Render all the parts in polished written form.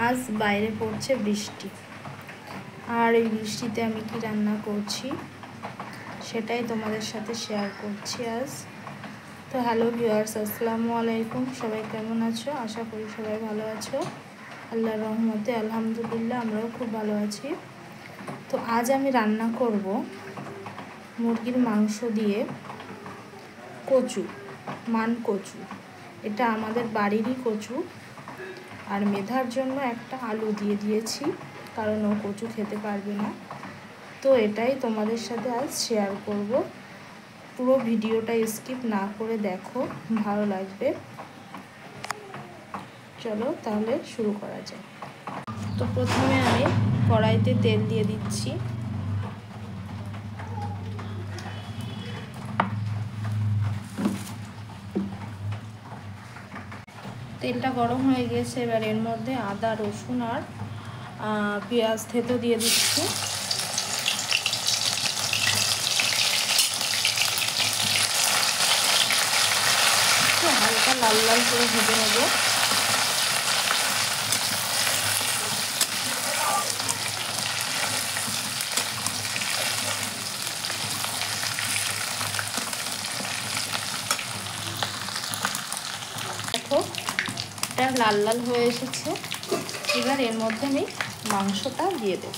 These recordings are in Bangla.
আজ বাইরে পড়ছে বৃষ্টি, আর এই বৃষ্টিতে আমি কি রান্না করছি সেটাই তোমাদের সাথে শেয়ার করছি আজ। তো হ্যালো ভিউয়ার্স, আসসালামু আলাইকুম। সবাই কেমন আছো? আশা করি সবাই ভালো আছো। আল্লাহর রহমতে আলহামদুলিল্লাহ আমরাও খুব ভালো আছি। তো আজ আমি রান্না করব মুরগির মাংস দিয়ে কচু, মান কচু। এটা আমাদের বাড়িরই কচু। আর মেধার জন্য একটা আলু দিয়ে দিয়েছি, কারণ ও কচু খেতে পারবে না। তো এটাই তোমাদের সাথে আজ শেয়ার করব। পুরো ভিডিওটা স্কিপ না করে দেখো, ভালো লাগবে। চলো তাহলে শুরু করা যায়। তো প্রথমে আমি কড়াইতে তেল দিয়ে দিচ্ছি। তেলটা গরম হয়ে গেছে, এবার এর মধ্যে আদা, রসুন আর পেঁয়াজ থেতো দিয়ে দিচ্ছি। হালকা লাল লাল করে ভেজে নেব। দেখো এটা লাল লাল হয়ে এসেছে। এবার এর মধ্যে আমি মাংসটা দিয়ে দেব।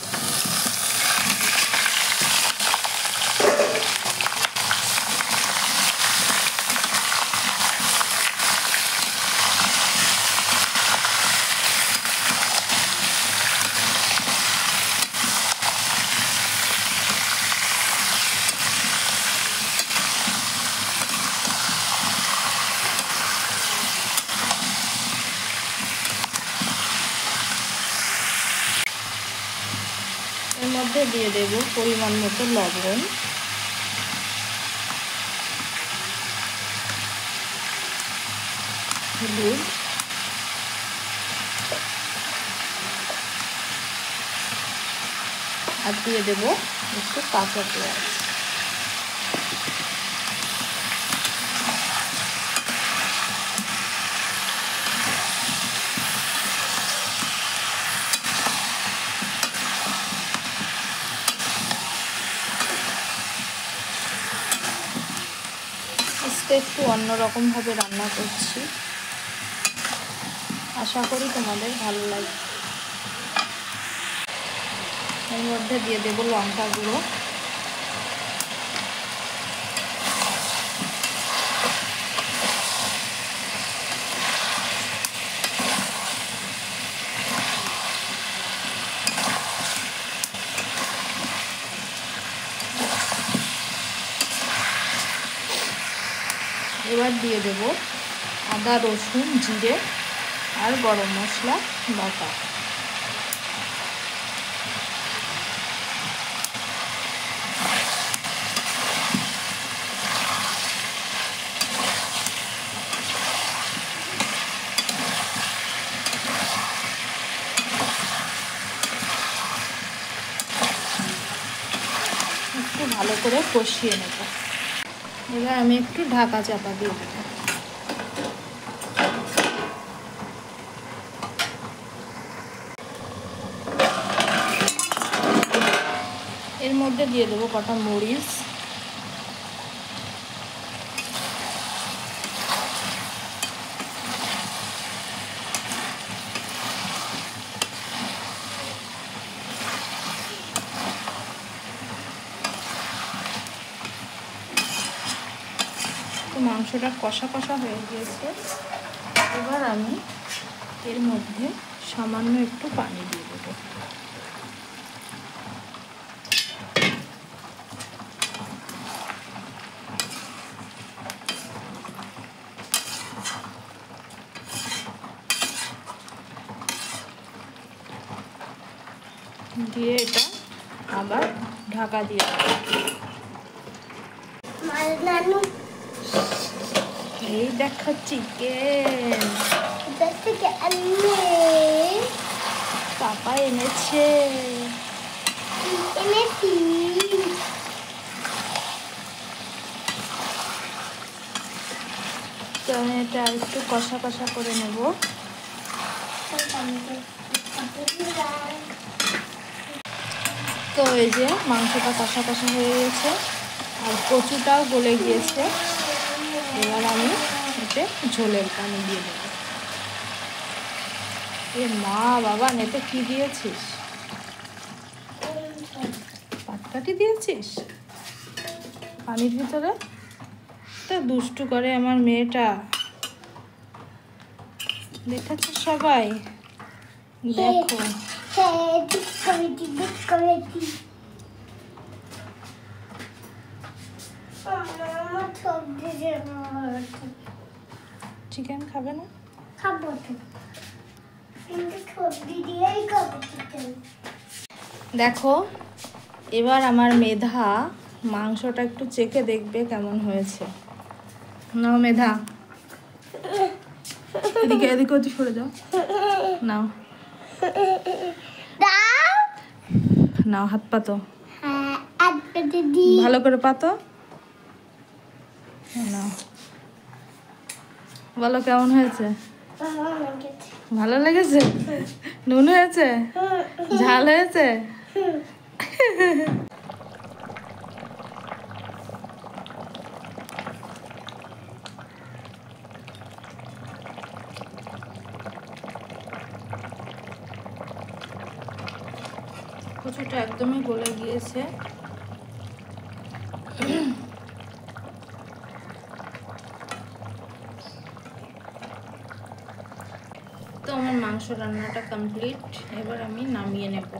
এর মধ্যে দিয়ে দেব পরিমাণ মতো লবণ, হলুদ, আর দিয়ে দেব একটু কাঁচা পেঁয়াজ। একটু অন্যরকমভাবে রান্না করছি, আশা করি তোমাদের ভালো লাগবে। এর মধ্যে দিয়ে দেব লঙ্কা গুঁড়ো, এবার দিয়ে দেব আদা, রসুন, জিরে আর গরম মশলা বাটা। একটু ভালো করে কষিয়ে নেব। এবার আমি একটু ঢাকা চাপা দিয়ে দেব। এর মধ্যে দিয়ে দেবো কটা মরিচ, মাংসটা কষা কষা হয়ে গিয়েছে। এবার আমি এর মধ্যে সামান্য একটু পানি দিয়ে দেবো। দিয়ে এটা আবার ঢাকা দিয়ে দেবো। এই দেখো চিকেন পাপা এনেছে। তো আমি এটা একটু কষা কষা করে নেব। তো এই যে মাংসটা কষা কষা হয়ে গেছে আর কচুটাও গলে গিয়েছে। এবার আমি এতে ঝোলের পানি দিয়ে দেব। এ মা বাবা, নেতে কি দিয়েছিস? পাটকাঠি দিয়েছিস পানির ভিতরে? তো দুষ্টু করে আমার মেয়েটা, দেখেছো সবাই? দেখো চিকেন খাবে না? খাবো তো, কিন্তু সবজি দিয়েই খাবো চিকেন। দেখো এবার আমার মেধা মাংসটা একটু চেখে দেখবে কেমন হয়েছে। নাও মেধা, এদিকে এদিকে ওদিকে সরে যাও। নাও নাও, হাত পাতো, ভালো করে পাতো। নাও, বলো কেমন হয়েছে? ভালো লেগেছে? নুন হয়েছে? ঝাল হয়েছে? কচুটা একদমই গলে গিয়েছে। তো আমার মাংস রান্নাটা কমপ্লিট। এবার আমি নামিয়ে নেব।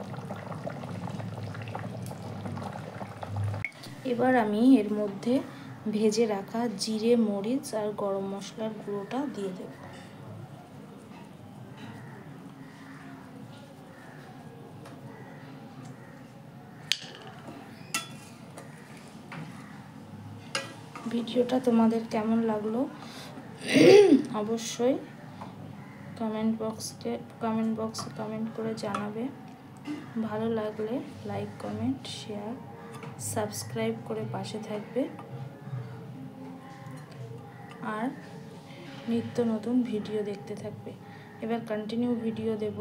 এবার আমি এর মধ্যে ভেজে রাখা জিরে, মরিচ আর গরম মশলার গুঁড়োটা দিয়ে দেব। ভিডিওটা তোমাদের কেমন লাগলো অবশ্যই কমেন্ট বক্সে কমেন্ট করে জানাবে। ভালো লাগলে লাইক, কমেন্ট, শেয়ার, সাবস্ক্রাইব করে পাশে থাকবে। আর নিত্য নতুন ভিডিও দেখতে থাকবে। এবার কন্টিনিউ ভিডিও দেব।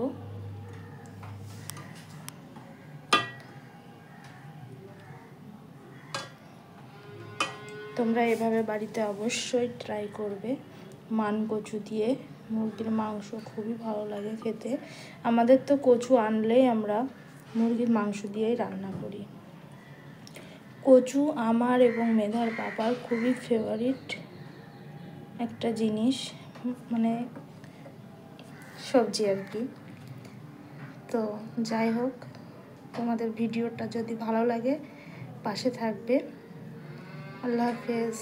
তোমরা এভাবে বাড়িতে অবশ্যই ট্রাই করবে। মান কচু দিয়ে মুরগির মাংস খুবই ভালো লাগে খেতে। আমাদের তো কচু আনলেই আমরা মুরগির মাংস দিয়েই রান্না করি। কচু আমার এবং মেধার বাবার খুবই ফেভারিট একটা জিনিস, মানে সবজি আর কি। তো যাই হোক, তোমাদের ভিডিওটা যদি ভালো লাগে পাশে থাকবে। আল্লাহ হাফেজ।